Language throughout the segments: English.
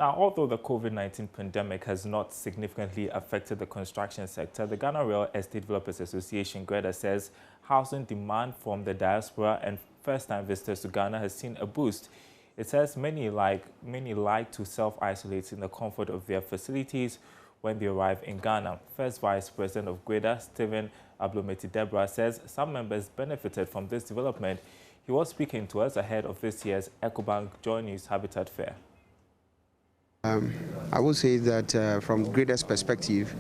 Now, although the COVID-19 pandemic has not significantly affected the construction sector, the Ghana Real Estate Developers Association, GREDA, says housing demand from the diaspora and first-time visitors to Ghana has seen a boost. It says many like to self-isolate in the comfort of their facilities when they arrive in Ghana. First Vice President of GREDA, Stephen Ablometi Deborah, says some members benefited from this development. He was speaking to us ahead of this year's EcoBank JoyNews Habitat Fair. I would say that from GREDA's perspective,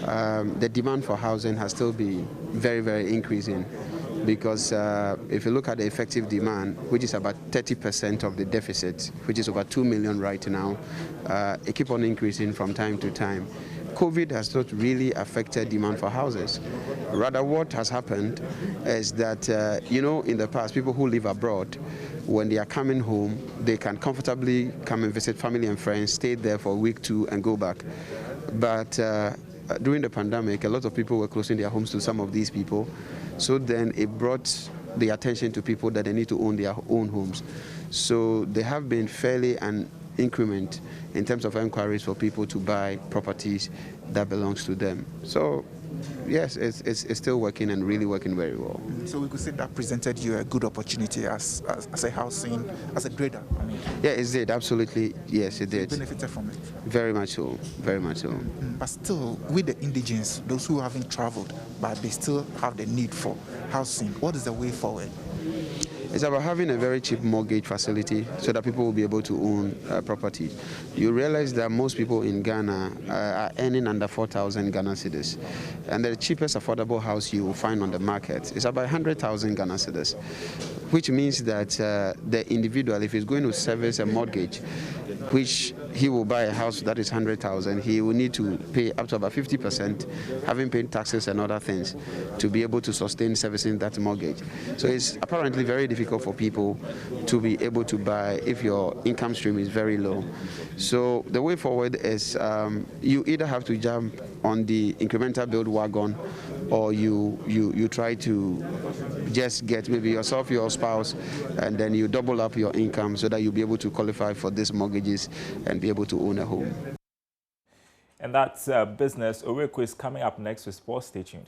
the demand for housing has still been very, very increasing, because if you look at the effective demand, which is about 30% of the deficit, which is over 2 million right now, it keeps on increasing from time to time. COVID has not really affected demand for houses. Rather, what has happened is that, in the past, people who live abroad, when they are coming home, they can comfortably come and visit family and friends, stay there for a week, two, and go back. But during the pandemic, a lot of people were closing their homes to some of these people. So then it brought the attention to people that they need to own their own homes. So there have been fairly an increment in terms of inquiries for people to buy properties that belongs to them. So yes, it's still working and really working very well. So we could say that presented you a good opportunity as a housing, as a GREDA. Yeah, it did, absolutely. Yes, it did. You benefited from it? Very much so, very much so. But still, with the indigents, those who haven't traveled, but they still have the need for housing, what is the way forward? It's about having a very cheap mortgage facility so that people will be able to own property. You realize that most people in Ghana are earning under 4,000 Ghana cedis. And the cheapest affordable house you will find on the market is about 100,000 Ghana cedis, which means that the individual, if he's going to service a mortgage, which he will buy a house that is 100,000, he will need to pay up to about 50%, having paid taxes and other things, to be able to sustain servicing that mortgage. So it's apparently very difficult for people to be able to buy if your income stream is very low. So the way forward is you either have to jump on the incremental build wagon, or you try to just get maybe yourself, your spouse, and then you double up your income so that you'll be able to qualify for these mortgages and be able to own a home. And that's business. Oreko is coming up next with sports. Stay tuned.